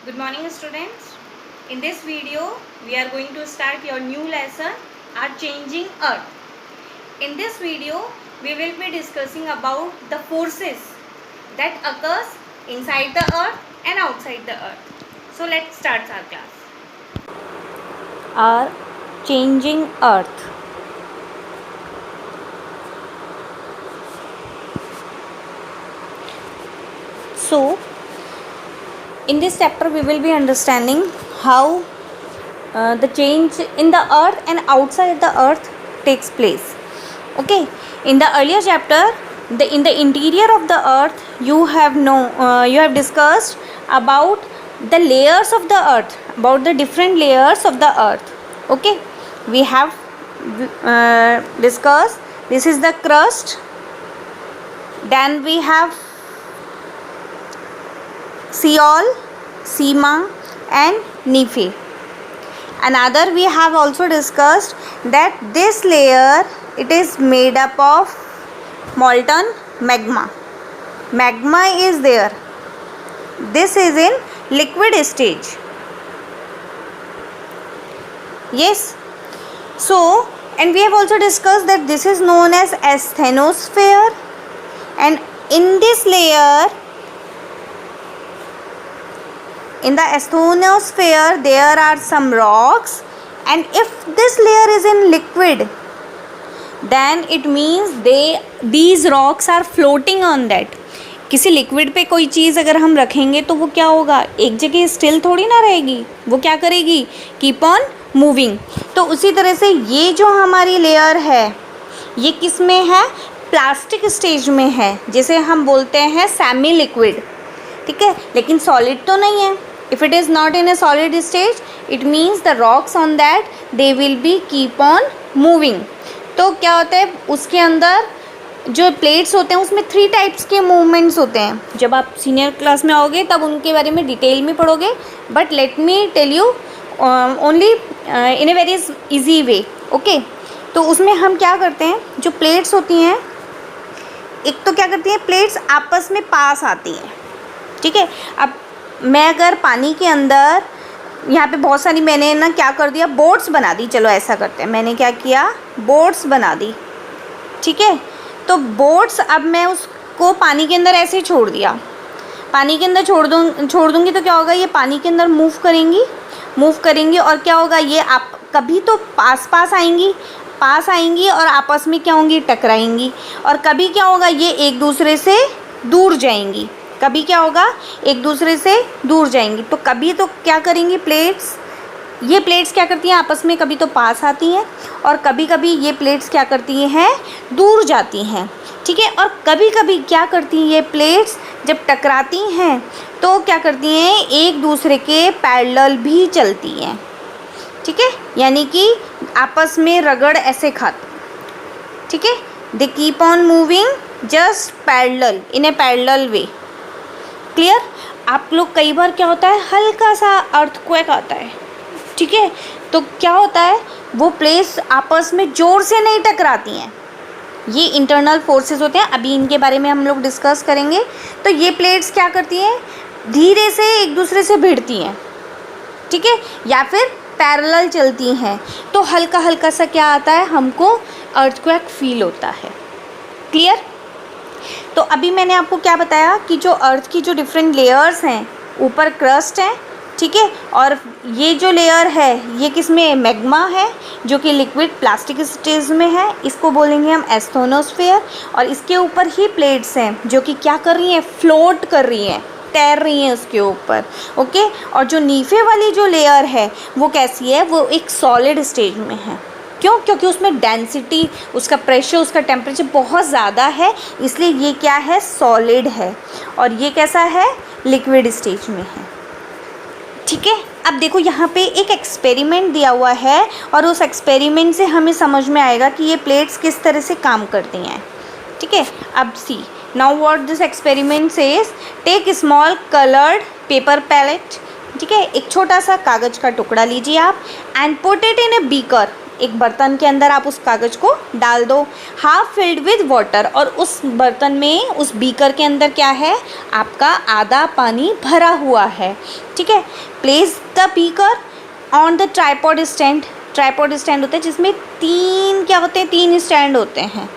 Good morning students. In this video we are going to start your new lesson, Our Changing Earth. In this video we will be discussing about the forces that occurs inside the earth and outside the earth. So let's start our class. Our changing earth. So in this chapter we will be understanding how the change in the earth and outside the earth takes place. Okay, in the earlier chapter, in the interior of the earth you have discussed about the layers of the earth, about the different layers of the earth. Okay, we have discussed this is the crust, then we have Seol, Sima and Nephi. Another we have also discussed that this layer it is made up of molten magma. Magma is there. This is in liquid stage. Yes. So, and we have also discussed that this is known as asthenosphere, and in this layer, in the asthenosphere there are some rocks, and if this layer is in liquid then it means these rocks are floating on that. किसी liquid पे कोई चीज़ अगर हम रखेंगे तो वो क्या होगा, एक जगह स्टिल थोड़ी ना रहेगी, वो क्या करेगी, कीप ऑन मूविंग. तो उसी तरह से ये जो हमारी लेयर है ये किस में है, प्लास्टिक स्टेज में है, जिसे हम बोलते हैं सेमी लिक्विड. ठीक है, लेकिन सॉलिड तो नहीं है. If it is not in a solid stage, it means the rocks on that they will be keep on moving. तो क्या होता है, उसके अंदर जो प्लेट्स होते हैं उसमें 3 टाइप्स के मूवमेंट्स होते हैं. जब आप सीनियर क्लास में आओगे तब उनके बारे में डिटेल में पढ़ोगे, but let me tell you only in a very easy way. Okay, तो उसमें हम क्या करते हैं, जो प्लेट्स होती हैं, एक तो क्या करती हैं, प्लेट्स आपस में पास आती हैं. ठीक है, अब मैं अगर पानी के अंदर यहाँ पे बहुत सारी मैंने ना क्या कर दिया, बोट्स बना दी. चलो ऐसा करते हैं, मैंने क्या किया, बोट्स बना दी. ठीक है, तो बोट्स अब मैं उसको पानी के अंदर ऐसे छोड़ दिया, पानी के अंदर छोड़ दूँगी तो क्या होगा, ये पानी के अंदर मूव करेंगी और क्या होगा, ये आप कभी तो पास आएंगी और आपस में क्या होंगी, टकराएंगी, और कभी क्या होगा, ये एक दूसरे से दूर जाएंगी. कभी क्या होगा, एक दूसरे से दूर जाएंगी. तो कभी तो क्या करेंगी, ये प्लेट्स क्या करती हैं, आपस में कभी तो पास आती हैं और कभी कभी ये प्लेट्स क्या करती हैं, दूर जाती हैं. ठीक है, और कभी कभी क्या करती हैं, ये प्लेट्स जब टकराती हैं तो क्या करती हैं, एक दूसरे के पैरेलल भी चलती हैं. ठीक है, यानी कि आपस में रगड़ ऐसे खाती. ठीक है, they keep on moving just parallel, in A parallel way. Clear. आप लोग कई बार क्या होता है, हल्का सा अर्थक्वेक आता है. ठीक है, तो क्या होता है, वो प्लेट्स आपस में ज़ोर से नहीं टकराती हैं, ये इंटरनल फोर्सेस होते हैं. अभी इनके बारे में हम लोग डिस्कस करेंगे. तो ये प्लेट्स क्या करती हैं, धीरे से एक दूसरे से भिड़ती हैं. ठीक है, या फिर पैरेलल चलती हैं, तो हल्का हल्का सा क्या आता है, हमको अर्थक्वेक फील होता है. क्लियर. तो अभी मैंने आपको क्या बताया कि जो अर्थ की जो डिफरेंट लेयर्स हैं, ऊपर क्रस्ट है. ठीक है, और ये जो लेयर है ये किस में, मैग्मा है, जो कि लिक्विड प्लास्टिक स्टेज में है. इसको बोलेंगे हम एस्थोनोस्फेयर. और इसके ऊपर ही प्लेट्स हैं जो कि क्या कर रही हैं, फ्लोट कर रही हैं, तैर रही हैं उसके ऊपर. ओके, और जो नीचे वाली जो लेयर है वो कैसी है, वो एक सॉलिड स्टेज में है. क्यों, क्योंकि उसमें डेंसिटी, उसका प्रेशर, उसका टेम्परेचर बहुत ज़्यादा है, इसलिए ये क्या है, सॉलिड है. और ये कैसा है, लिक्विड स्टेज में है. ठीक है, अब देखो यहाँ पे एक एक्सपेरिमेंट दिया हुआ है और उस एक्सपेरिमेंट से हमें समझ में आएगा कि ये प्लेट्स किस तरह से काम करती हैं. ठीक है, अब see now what this experiment says, take small coloured paper pellet. ठीक है, एक छोटा सा कागज़ का टुकड़ा लीजिए आप, and put it in a beaker. एक बर्तन के अंदर आप उस कागज़ को डाल दो, हाफ फिल्ड विद वाटर, और उस बर्तन में, उस बीकर के अंदर क्या है, आपका आधा पानी भरा हुआ है, ठीक है। Place the beaker on the tripod stand. Tripod stand होता है जिसमें तीन क्या होते हैं, तीन स्टैंड होते हैं,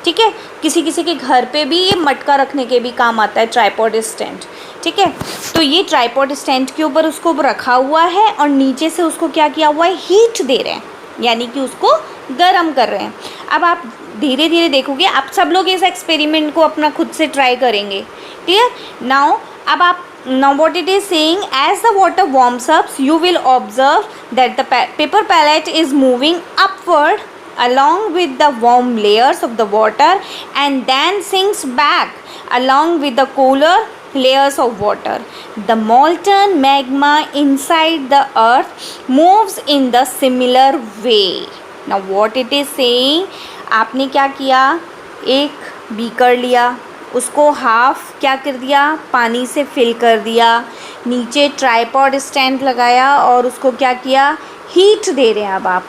ठीक है। किसी किसी के घर पे भी ये मटका रखने के भी काम आता है ट्राइपॉड स्टैंड, ठीक है। तो ये ट्राइपॉड स्टैंड के ऊपर उसको रखा हुआ है और नीचे से उसको क्या किया हुआ है, हीट दे रहे हैं, यानी कि उसको गर्म कर रहे हैं। अब आप धीरे धीरे देखोगे, आप सब लोग इस एक्सपेरिमेंट को अपना खुद से ट्राई करेंगे, क्लियर। नाउ अब आप now what it is saying, as the water warms up you will observe that the paper pellet is moving upward along with the warm layers of the water and then sinks back along with the cooler layers of water. The molten magma inside the earth moves in the similar way. Now what it is saying, आपने क्या किया, एक beaker लिया, उसको half क्या कर दिया, पानी से फिल कर दिया, नीचे ट्राइपॉड स्टैंड लगाया और उसको क्या किया, हीट दे रहे हैं। अब आप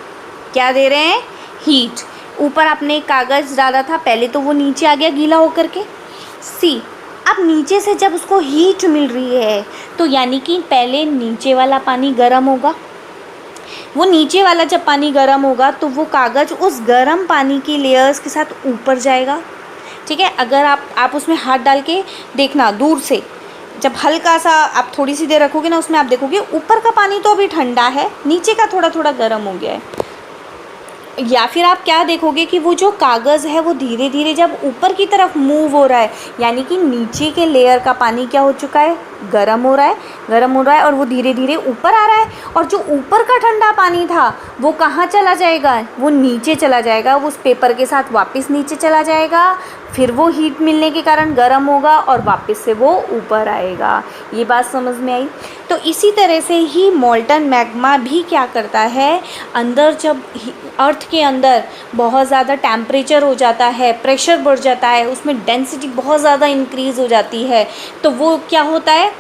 क्या दे रहे हैं, हीट। ऊपर आपने कागज़ डाला था, पहले तो वो नीचे आ गया गीला होकर के, सी। अब नीचे से जब उसको हीट मिल रही है तो यानी कि पहले नीचे वाला पानी गर्म होगा, वो नीचे वाला जब पानी गर्म होगा तो वो कागज़ उस गर्म पानी की लेयर्स के साथ ऊपर जाएगा, ठीक है। अगर आप उसमें हाथ डाल के देखना दूर से, जब हल्का सा आप थोड़ी सी देर रखोगे ना, उसमें आप देखोगे ऊपर का पानी तो अभी ठंडा है, नीचे का थोड़ा थोड़ा गर्म हो गया है। या फिर आप क्या देखोगे कि वो जो कागज़ है वो धीरे धीरे जब ऊपर की तरफ मूव हो रहा है, यानी कि नीचे के लेयर का पानी क्या हो चुका है, गर्म हो रहा है, गर्म हो रहा है, और वो धीरे धीरे ऊपर आ रहा है। और जो ऊपर का ठंडा पानी था वो कहाँ चला जाएगा, वो नीचे चला जाएगा, वो उस पेपर के साथ वापस नीचे चला जाएगा, फिर वो हीट मिलने के कारण गर्म होगा और वापस से वो ऊपर आएगा। ये बात समझ में आई। तो इसी तरह से ही मोल्टन मैग्मा भी क्या करता है, अंदर जब अर्थ के अंदर बहुत ज़्यादा टेम्परेचर हो जाता है, प्रेशर बढ़ जाता है, उसमें डेंसिटी बहुत ज़्यादा इंक्रीज़ हो जाती है, तो वो क्या होता है,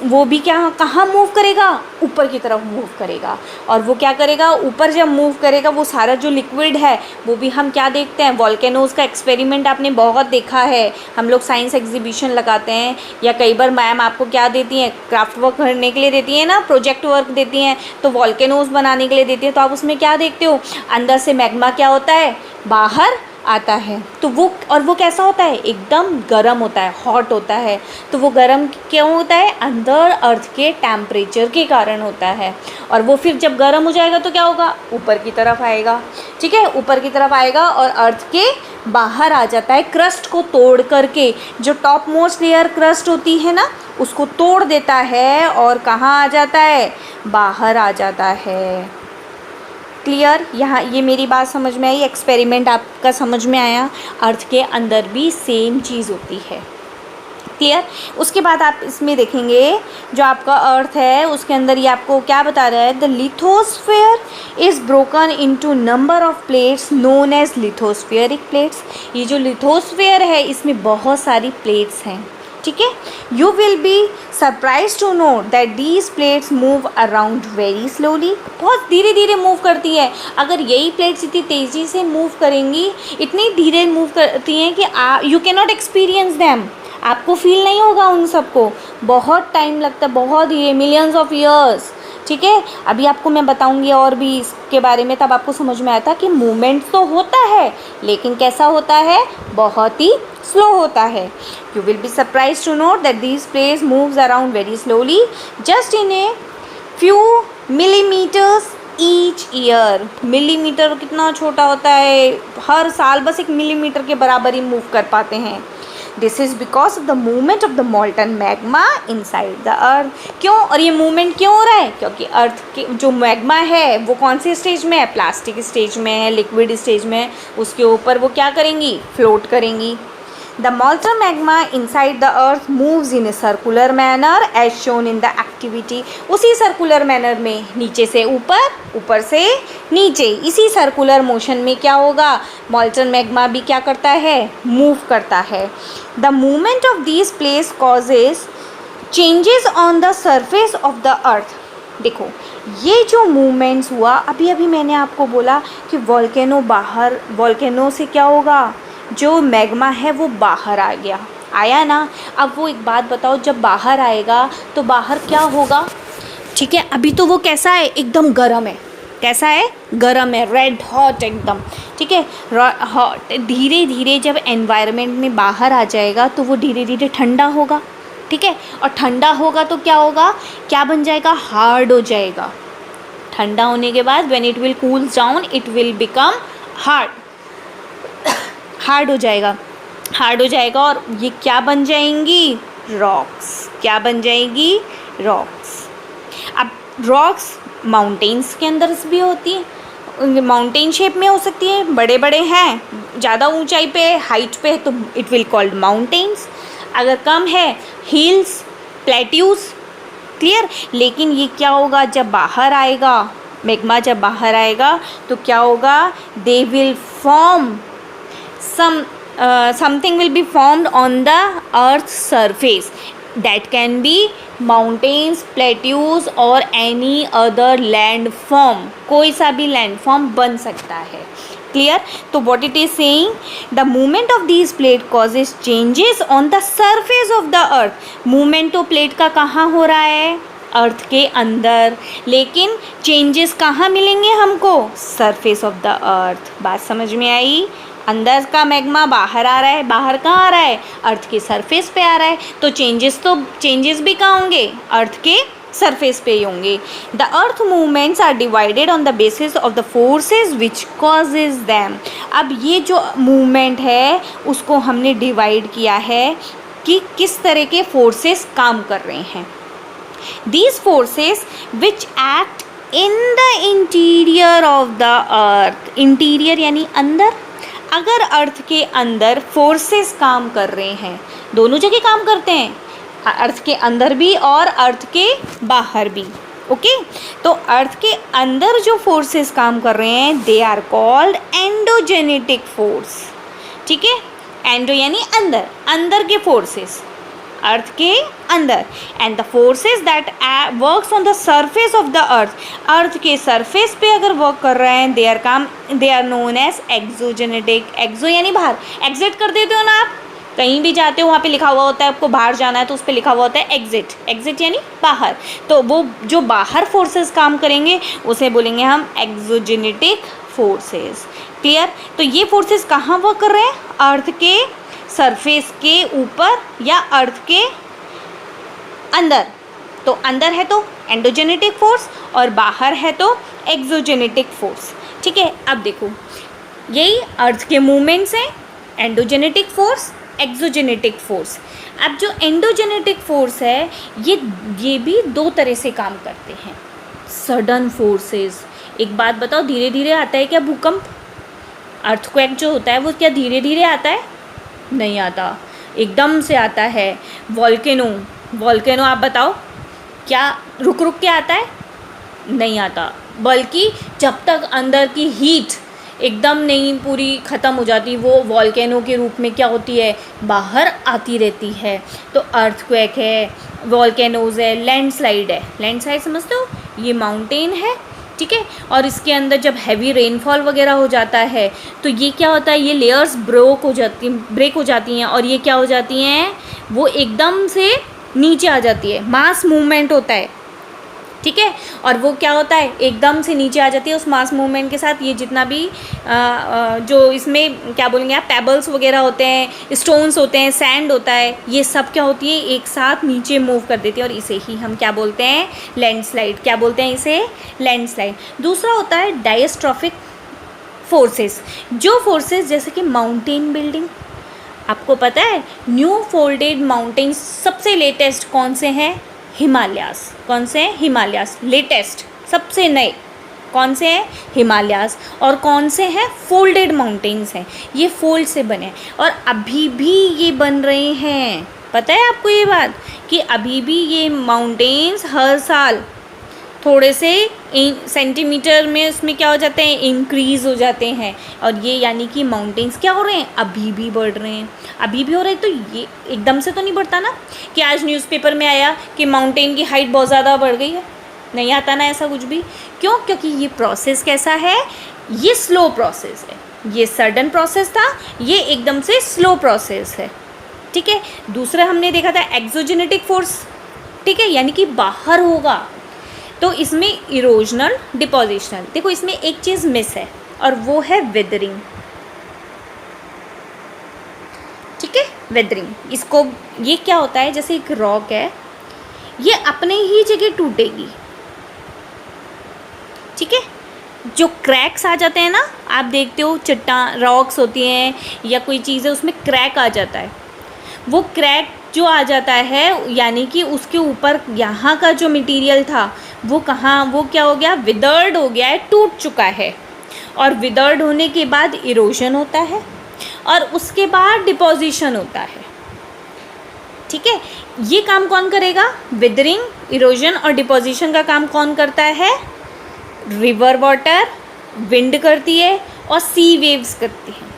वो भी क्या कहाँ मूव करेगा, ऊपर की तरफ मूव करेगा। और वो क्या करेगा, ऊपर जब मूव करेगा वो सारा जो लिक्विड है वो भी हम क्या देखते हैं, वॉल्केनोज़ का एक्सपेरिमेंट आपने बहुत देखा है, हम लोग साइंस एग्जीबिशन लगाते हैं, या कई बार मैम आपको क्या देती हैं, क्राफ्ट वर्क करने के लिए देती हैं ना, प्रोजेक्ट वर्क देती हैं, तो वॉल्केनोज़ बनाने के लिए देती है, तो आप उसमें क्या देखते हो, अंदर से मैग्मा क्या होता है, बाहर आता है। तो वो कैसा होता है, एकदम गर्म होता है, हॉट होता है। तो वो गर्म क्यों होता है, अंदर अर्थ के टेम्परेचर के कारण होता है। और वो फिर जब गर्म हो जाएगा तो क्या होगा, ऊपर की तरफ आएगा, ठीक है, ऊपर की तरफ आएगा और अर्थ के बाहर आ जाता है, क्रस्ट को तोड़ करके, जो टॉप मोस्ट लेयर क्रस्ट होती है ना, उसको तोड़ देता है और कहाँ आ जाता है, बाहर आ जाता है। क्लियर, यहाँ ये मेरी बात समझ में आई, एक्सपेरिमेंट आपका समझ में आया। अर्थ के अंदर भी सेम चीज़ होती है, क्लियर। उसके बाद आप इसमें देखेंगे जो आपका अर्थ है उसके अंदर ये आपको क्या बता रहा है, the lithosphere is broken into number of plates known as lithospheric plates. ये जो लिथोस्फीयर है इसमें बहुत सारी प्लेट्स हैं, ठीक है। You will be surprise to know that these plates move around very slowly, बहुत धीरे धीरे मूव करती है। अगर यही प्लेट्स इतनी तेज़ी से मूव करेंगी, इतनी धीरे मूव करती हैं कि you can not experience them, आपको फील नहीं होगा उन सबको, बहुत टाइम लगता है, बहुत ही मिलियंस ऑफ ईयर्स, ठीक है। अभी आपको मैं बताऊंगी और भी इसके बारे में, तब आपको समझ में आता कि मूवमेंट तो होता है लेकिन कैसा होता है, बहुत ही स्लो होता है। You will be surprise to note that these plates moves around very slowly just in a few millimetres each year. Millimetre कितना छोटा होता है, हर साल बस 1 मिलीमीटर के बराबर ही मूव कर पाते हैं। This is because of the movement of the molten magma inside the earth. क्यों, और ये मूवमेंट क्यों हो रहा है, क्योंकि अर्थ के जो मैग्मा है वो कौन सी स्टेज में है, प्लास्टिक स्टेज में है, लिक्विड स्टेज में है, उसके ऊपर वो क्या करेंगी, फ्लोट करेंगी। The molten magma inside the earth moves in a circular manner as shown in the activity। उसी सर्कुलर मैनर में नीचे से ऊपर, ऊपर से नीचे, इसी सर्कुलर मोशन में क्या होगा, molten magma भी क्या करता है, मूव करता है। The movement of these plates causes changes on the surface of the earth। देखो ये जो मूवमेंट्स हुआ, अभी अभी मैंने आपको बोला कि वॉल्केनो से क्या होगा, जो मैग्मा है वो बाहर आ गया, आया ना। अब वो एक बात बताओ, जब बाहर आएगा तो बाहर क्या होगा, ठीक है। अभी तो वो कैसा है, एकदम गर्म है, कैसा है, गर्म है, रेड हॉट एकदम, ठीक है, हॉट। धीरे धीरे जब एनवायरनमेंट में बाहर आ जाएगा तो वो धीरे धीरे ठंडा होगा, ठीक है। और ठंडा होगा तो क्या होगा, क्या बन जाएगा, हार्ड हो जाएगा। ठंडा होने के बाद when it will cools down it will become hard, hard हो जाएगा, हार्ड हो जाएगा। और ये क्या बन जाएंगी, रॉक्स, क्या बन जाएगी, रॉक्स। अब रॉक्स माउंटेन्स के अंदर भी होती है, माउंटेन शेप में हो सकती है, बड़े बड़े हैं, ज़्यादा ऊंचाई पे, हाइट पे, तो इट विल कॉल्ड माउंटेन्स। अगर कम है, हिल्स, प्लेट्यूज, क्लियर। लेकिन ये क्या होगा, जब बाहर आएगा मैग्मा, जब बाहर आएगा तो क्या होगा, they will form something will be formed on the earth's surface that can be mountains, plateaus or any other land form, कोई सा भी land form बन सकता है, clear। तो what it is saying, the movement of these plate causes changes on the surface of the earth। movement तो plate का कहाँ हो रहा है, अर्थ के अंदर, लेकिन चेंजेस कहाँ मिलेंगे हमको, सरफेस ऑफ द अर्थ। बात समझ में आई, अंदर का मैग्मा बाहर आ रहा है, बाहर कहाँ आ रहा है, अर्थ के सरफेस पे आ रहा है, तो चेंजेस भी कहाँ होंगे, अर्थ के सरफेस पे ही होंगे। The earth movements are divided on the basis of the forces which causes them. अब ये जो मूवमेंट है उसको हमने डिवाइड किया है कि किस तरह के फोर्सेस काम कर रहे हैं। These forces which act in the interior of the earth, interior यानी अंदर, अगर अर्थ के अंदर फोर्सेस काम कर रहे हैं, दोनों जगह काम करते हैं, अर्थ के अंदर भी और अर्थ के बाहर भी, ओके। तो अर्थ के अंदर जो फोर्सेस काम कर रहे हैं they are called endogenetic force, ठीक है। एंडो यानी अंदर, अंदर के फोर्सेस, अर्थ के अंदर। And the forces that works on the surface of the earth, earth के सरफेस पे अगर वर्क कर रहे हैं they are known as exogenetic. Exo यानी बाहर, एग्जिट कर देते हो ना आप, कहीं भी जाते हो वहाँ पे लिखा हुआ होता है आपको बाहर जाना है तो उस पर लिखा हुआ होता है एग्जिट, एग्जिट यानी बाहर। तो वो जो बाहर फोर्सेस काम करेंगे उसे बोलेंगे हम एक्सोजेनेटिक फोर्सेस, क्लियर। तो ये फोर्सेस कहाँ वर्क कर रहे हैं, अर्थ के सरफेस के ऊपर या अर्थ के अंदर। तो अंदर है तो एंडोजेनेटिक फोर्स और बाहर है तो एक्सोजेनेटिक फोर्स, ठीक है। अब देखो यही अर्थ के मूवमेंट्स हैं, एंडोजेनेटिक फोर्स, एक्सोजेनेटिक फोर्स। अब जो एंडोजेनेटिक फोर्स है ये भी दो तरह से काम करते हैं। सडन फोर्सेस, एक बात बताओ, धीरे धीरे आता है क्या भूकंप, अर्थक्वेक जो होता है वो क्या धीरे धीरे आता है, नहीं आता, एकदम से आता है। वॉल्केनो आप बताओ क्या रुक रुक के आता है, नहीं आता, बल्कि जब तक अंदर की हीट एकदम नहीं पूरी ख़त्म हो जाती वो वॉल्केनो के रूप में क्या होती है, बाहर आती रहती है। तो अर्थक्वेक है, वॉल्केनोज है, लैंडस्लाइड है। लैंडस्लाइड समझते हो, ये माउंटेन है, ठीक है। और इसके अंदर जब हैवी रेनफॉल वगैरह हो जाता है तो ये क्या होता है, ये लेयर्स ब्रेक हो जाती हैं और ये क्या हो जाती हैं, वो एकदम से नीचे आ जाती है, मास मूवमेंट होता है, ठीक है। और वो क्या होता है, एकदम से नीचे आ जाती है। उस मास मूवमेंट के साथ ये जितना भी जो इसमें क्या बोलेंगे आप, पेबल्स वगैरह होते हैं, स्टोन्स होते हैं, सैंड होता है, ये सब क्या होती है, एक साथ नीचे मूव कर देती है और इसे ही हम क्या बोलते हैं, लैंडस्लाइड। क्या बोलते हैं इसे, लैंडस्लाइड। दूसरा होता है डायस्ट्रॉफिक फोर्सेस, जो फोर्सेस जैसे कि माउंटेन बिल्डिंग, आपको पता है न्यू फोल्डेड माउंटेन्स सबसे लेटेस्ट कौन से हैं, हिमालयास। कौन से हैं, हिमालयास, लेटेस्ट सबसे नए कौन से हैं, हिमालयास। और कौन से हैं, फोल्डेड माउंटेन्स हैं, ये फोल्ड से बने हैं और अभी भी ये बन रहे हैं। पता है आपको ये बात कि अभी भी ये माउंटेन्स हर साल थोड़े से सेंटीमीटर में उसमें क्या हो जाते हैं, इंक्रीज़ हो जाते हैं। और ये यानी कि माउंटेन्स क्या हो रहे हैं, अभी भी बढ़ रहे हैं, अभी भी हो रहे हैं। तो ये एकदम से तो नहीं बढ़ता ना कि आज न्यूज़पेपर में आया कि माउंटेन की हाइट बहुत ज़्यादा बढ़ गई है, नहीं आता ना ऐसा कुछ भी। क्यों? क्योंकि ये प्रोसेस कैसा है, ये स्लो प्रोसेस है। ये सडन प्रोसेस था, ये एकदम से स्लो प्रोसेस है। ठीक है। दूसरा हमने देखा था एक्सोजेनेटिक फोर्स, ठीक है, यानी कि बाहर होगा। तो इसमें इरोजनल, डिपोजिशनल। देखो इसमें एक चीज़ मिस है और वो है वेदरिंग। ठीक है, वेदरिंग। इसको, ये क्या होता है, जैसे एक रॉक है, ये अपने ही जगह टूटेगी। ठीक है, जो क्रैक्स आ जाते हैं ना, आप देखते हो चट्टान, रॉक्स होती हैं या कोई चीज़ है उसमें क्रैक आ जाता है, वो क्रैक जो आ जाता है यानी कि उसके ऊपर यहाँ का जो मटेरियल था वो कहाँ, वो क्या हो गया, विदर्ड हो गया है, टूट चुका है। और विदर्ड होने के बाद इरोजन होता है और उसके बाद डिपोजिशन होता है। ठीक है, ये काम कौन करेगा? विदरिंग, इरोजन और डिपोजिशन का काम कौन करता है? रिवर वाटर, विंड करती है और सी वेव्स करती हैं।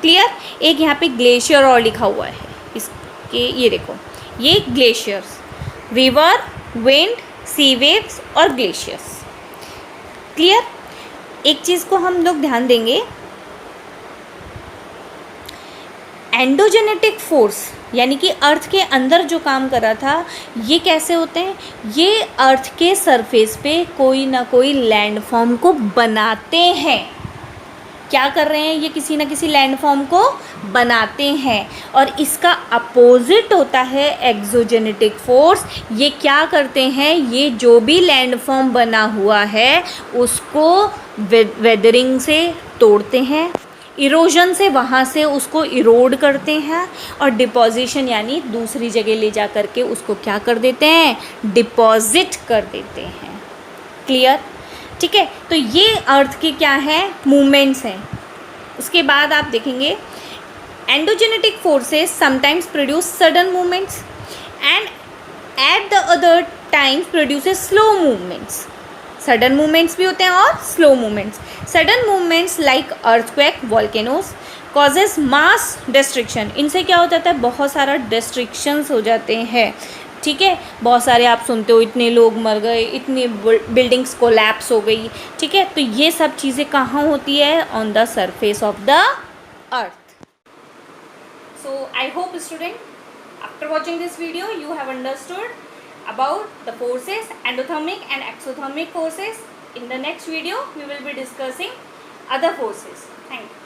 क्लियर? एक यहाँ पे ग्लेशियर और लिखा हुआ है इसके, ये देखो, ये ग्लेशियर्स, रिवर, विंड, सी वेव्स और ग्लेशियर्स। क्लियर? एक चीज़ को हम लोग ध्यान देंगे, एंडोजेनेटिक फोर्स यानी कि अर्थ के अंदर जो काम कर रहा था, ये कैसे होते हैं? ये अर्थ के सरफेस पे कोई ना कोई लैंडफॉर्म को बनाते हैं। क्या कर रहे हैं? ये किसी ना किसी लैंडफॉर्म को बनाते हैं। और इसका अपोजिट होता है एक्सोजेनेटिक फोर्स। ये क्या करते हैं? ये जो भी लैंडफॉर्म बना हुआ है उसको वेदरिंग से तोड़ते हैं, इरोजन से वहाँ से उसको इरोड करते हैं, और डिपोजिशन यानी दूसरी जगह ले जा कर के उसको क्या कर देते हैं? डिपॉजिट कर देते हैं। क्लियर? ठीक है, तो ये अर्थ के क्या हैं? मूवमेंट्स हैं। उसके बाद आप देखेंगे endogenetic forces sometimes produce sudden movements and at the other times produces slow movements. Sudden movements भी होते हैं और slow movements. Sudden movements like earthquake, volcanoes causes mass destruction. इनसे क्या हो जाता है? बहुत सारा डिस्ट्रक्शंस हो जाते हैं। ठीक है, बहुत सारे आप सुनते हो इतने लोग मर गए, इतनी बिल्डिंग्स कोलैप्स हो गई। ठीक है, तो ये सब चीज़ें कहाँ होती है? On the surface of the earth. So I hope student, after watching this video you have understood about the forces, endothermic and exothermic forces. In the next video we will be discussing other forces. Thank you.